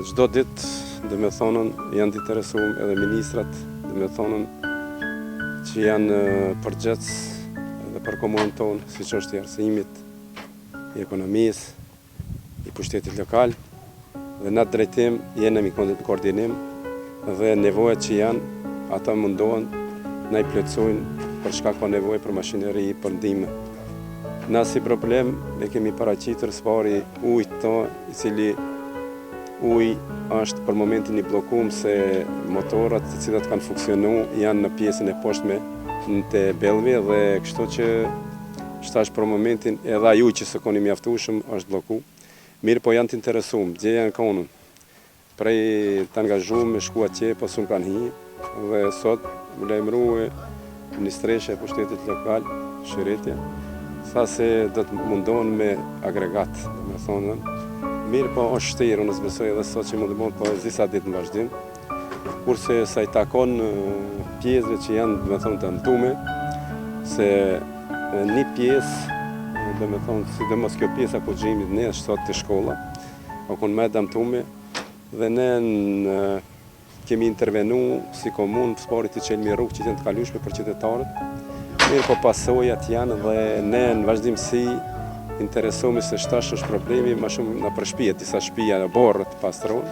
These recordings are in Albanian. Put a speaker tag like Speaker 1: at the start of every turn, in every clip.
Speaker 1: Çdo ditë, dhe me thonën, janë të interesuar edhe ministrat, dhe me thonën që janë përgjithës edhe për komunën tonë, si që është i arsimit, i ekonomisë, i pushtetit lokal, dhe në drejtim jenë në koordinim dhe nevojat që janë, ata mundohen na i plotësojnë për shkak ka nevojë për mashineri, për ndihmë. Na si problem ne kemi paraqitur së pari ujit tonë, i cili uji është për momentin i bllokuar se motorat të cilat kanë funksionuar janë në pjesën e poshtme në Bellvi dhe kështu që shtash për momentin edhe ai ujë që s'koni mjaftueshëm është bllokuar. Mirë po janë të interesuar, gjeja në konun. Prej të angazhuar me shku atje, po s'u kanë hi dhe sot u lajmërua Ministresha e Pushtetit Lokal, Shëretja, tha se do të mundohen me agregat, do me thonë. Mirë po është shtirë, unë besoj edhe sot që mund të bëhet po disa ditë në vazhdim, kurse sa i takon pjesëve që janë, do me thonë, të ndëtume, se një pjesë, do me thonë, sidomos kjo pjesa ku gjejmë ne është sot të shkolla, o kun me dëmtume, dhe ne kemi intervenu si komunë së pari të çelmi rrugë që janë të kalueshme për qytetarët. Mirë po pasojat janë dhe ne në vazhdimsi interesohemi se shtash është problemi më shumë në për shtëpi, disa shtëpia në borët pastrohen.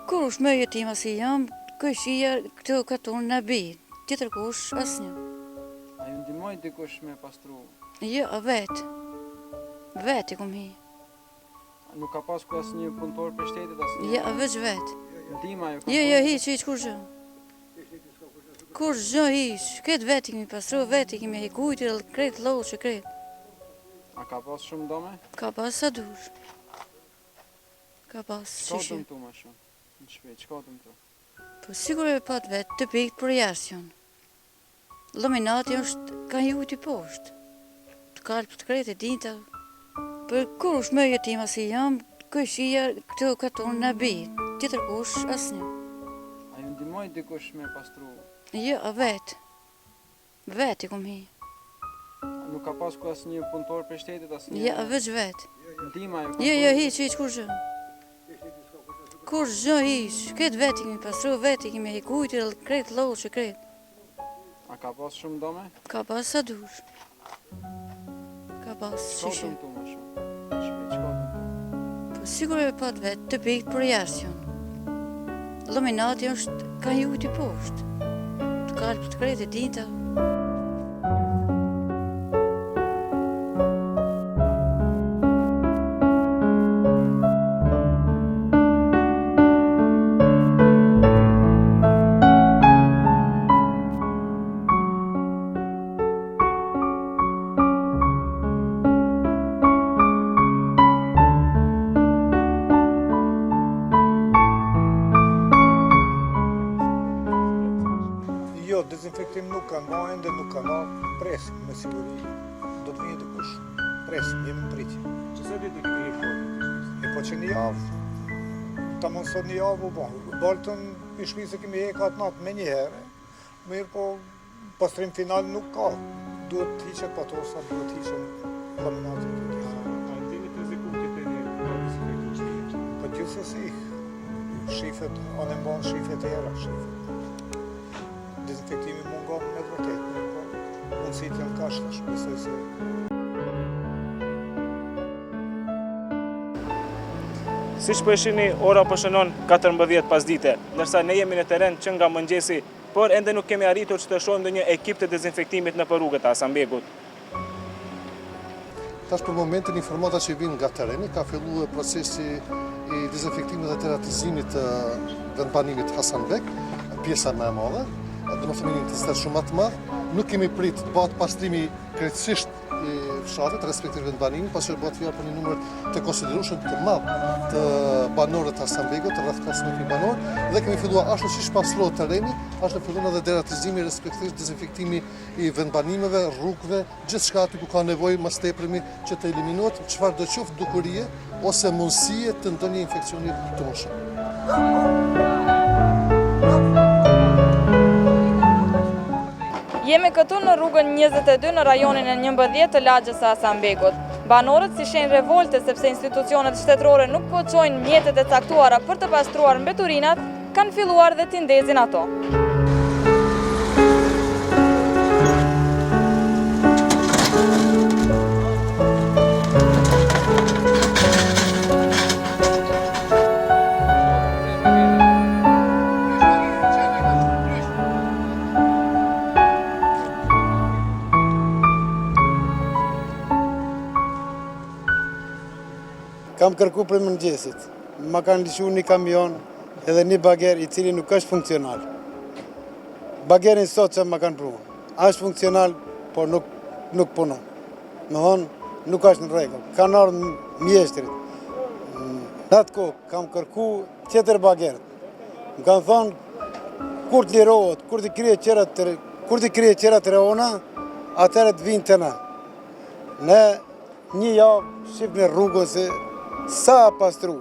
Speaker 2: Kur është me jetima si jam, këshia këtë katon në bijë, tjetër kush asnjë.
Speaker 3: A ju ndihmoi dikush me pastru?
Speaker 2: Jo, vetë. Vetë i kom hi.
Speaker 3: Nuk ka pasku asnjë punëtor për shtetit asnjë?
Speaker 2: Jo, veç vetë.
Speaker 3: Ndihma ju ka?
Speaker 2: Jo, hiç kur gjë. Kur gjë hiç, këtë vetë i kemi pastru, vetë i kemi hikujtë, kretë lloçë, kretë.
Speaker 3: A ka pas shumë dome?
Speaker 2: Ka pas sa dur. Ka pas
Speaker 3: Çka
Speaker 2: shishe.
Speaker 3: dëmtu më shumë? Në shtëpi, çka dëmtu?
Speaker 2: Po sigur e pat vetë të pikë për jashtë janë. Laminati është ka hijut i poshtë. Të kalp të kretë, dinta. Për kur është me jetima si jam, këshia këtë katon në bijë, tjetër kush asnjë.
Speaker 3: A ju ndihmoi dikush me pastru?
Speaker 2: Jo, vetë. Vetë i kom hi.
Speaker 3: Nuk ka pasku asnjë punëtor për shtetit asnjë?
Speaker 2: Jo, veç vetë.
Speaker 3: Ndihma ju ka?
Speaker 2: Jo, hiç kur gjë. Kur gjë hiç, këtë vetë i kemi pastru, vetë i kemi hikujtë, kretë lloçë, kretë.
Speaker 3: A ka pas shumë dome?
Speaker 2: Ka pas sa dur. Ka pas
Speaker 3: Çka
Speaker 2: shishe.
Speaker 3: dëmtu më shumë? Në shtëpi, çka dëmtu?
Speaker 2: Po sigur e pat vetë të pikë për jashtë janë. Laminati është ka hijut i poshtë. Të kalp të kretë, dinta.
Speaker 4: Jo, dezinfektim nuk kanë bajnë dhe nuk kanë presim me siguri. Do të vijë dikush. Presim, jemi në pritje.
Speaker 5: Çfarë ditë keni kohë?
Speaker 4: E po që një javë, ta mos sot një javë u bon. Baltën i shpi se kemi hekat natë me një herë. Mirë po, pastrim final nuk ka. Duhet të hiqet patosa, duhet të hiqet laminatit.
Speaker 5: A dini të rrezikutit e dezinfektimit?
Speaker 4: Po gjithsesi, shifet, anë mban shifet e era, shifet. Dezinfektimi mungon me vërtet, mirë po, mundësit janë kashtash, besoj se.
Speaker 5: Siç po e shihni, ora po shënon 14 pasdite, ndërsa ne jemi në terren që nga mëngjesi, por ende nuk kemi arritur që të shohim ndonjë ekip të dezinfektimit në rrugët e Hasanbegut.
Speaker 6: Tash për momentin informata që vinë nga tereni, ka filluar procesi i dezinfektimit dhe teratizimit të vendbanimit Hasanbek, pjesa më e madhe, do të themi një intensitet shumë më të madh. Nuk kemi prit të bëhet pastrimi krejtësisht i fshatit, respektive vendbanimit, pasi bëhet fjalë për një numër të konsiderueshëm të madh të banorëve të Hasanbekut, rreth 15.000 banor, dhe kemi filluar ashtu siç pastrohet tereni, ashtu fillon edhe deratizimi, respektivisht dezinfektimi i vendbanimeve, rrugëve, gjithçka aty ku ka nevojë më së teprimi që të eliminohet çfarëdo qoftë dukurie ose mundësie të ndonjë infeksioni të mundshëm.
Speaker 7: Jemi këtu në rrugën 22 në rajonin e 11 të lagjës së Hasanbekut. Banorët si shenjë revolte sepse institucionet shtetërore nuk po çojnë mjetet e caktuara për të pastruar mbeturinat, kanë filluar dhe t'i ndezin ato.
Speaker 8: Kam kërku për mëngjesit. Ma kanë lëshu një kamion edhe një bager i cili nuk është funksional. Bagerin sot që ma kanë prunë. Është funksional, por nuk punon. Me thonë, nuk është në rregull. Kanë ardhur mjeshtrit. Në atë kohë kam kërku tjetër bagerët. Më kanë thonë, kur të lirohet, kur të krije qerat të reona, atëherë të vinë të na. Ne një javë shqip në rrugën se sa pastru.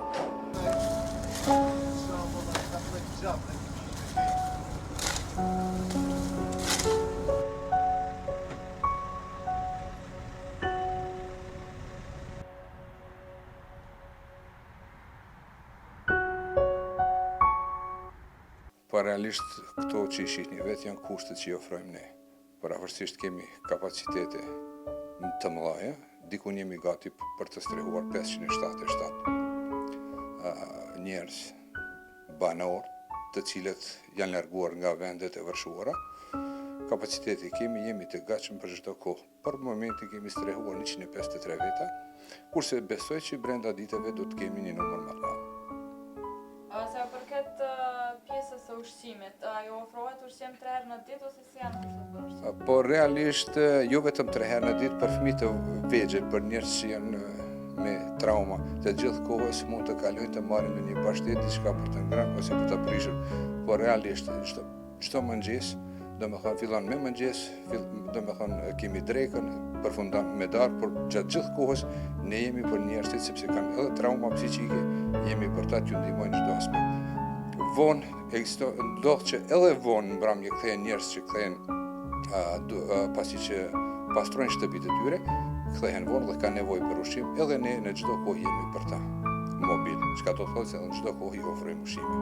Speaker 9: Po realisht këto që i shihni vetë janë kushtet që i ofrojmë ne. Pavarësisht kemi kapacitete të mëdha, dikun jemi gati për të strehuar 577 njerëz banor, të cilët janë larguar nga vendet e vërshuara. Kapaciteti kemi, jemi të gatshëm për çdo kohë. Për momentin kemi strehuar 153 veta, kurse besoj që brenda ditëve do të kemi një numër më të madh.
Speaker 7: Sa përket pjesës së ushqimit, ajo ofrohet ushqim 3 herë në ditë ose si janë kushtet për ushqim?
Speaker 9: Po realisht jo vetëm 3 herë në ditë për fëmijë të vegjël, për njerëz që janë me trauma, të gjithë kohës mund të kalojnë të marrin në një bashkëtet diçka për të ngrënë ose për të prishur. Po realisht çdo mëngjes, domethënë fillon me mëngjes, domethënë kemi drekën, përfundon me darkë, por gjatë gjithë kohës ne jemi për njerëzit sepse kanë edhe trauma psiqike, jemi për ta t'ju ndihmojnë çdo aspekt. Vonë ndodh që edhe vonë mbrëmje kthehen njerëz që kthehen pasi që pastrojnë shtëpitë e tyre, kthehen vonë dhe kanë nevojë për ushqim, edhe ne në çdo kohë jemi për ta mobil, çka do të thotë se në çdo kohë i ofrojmë ushqime.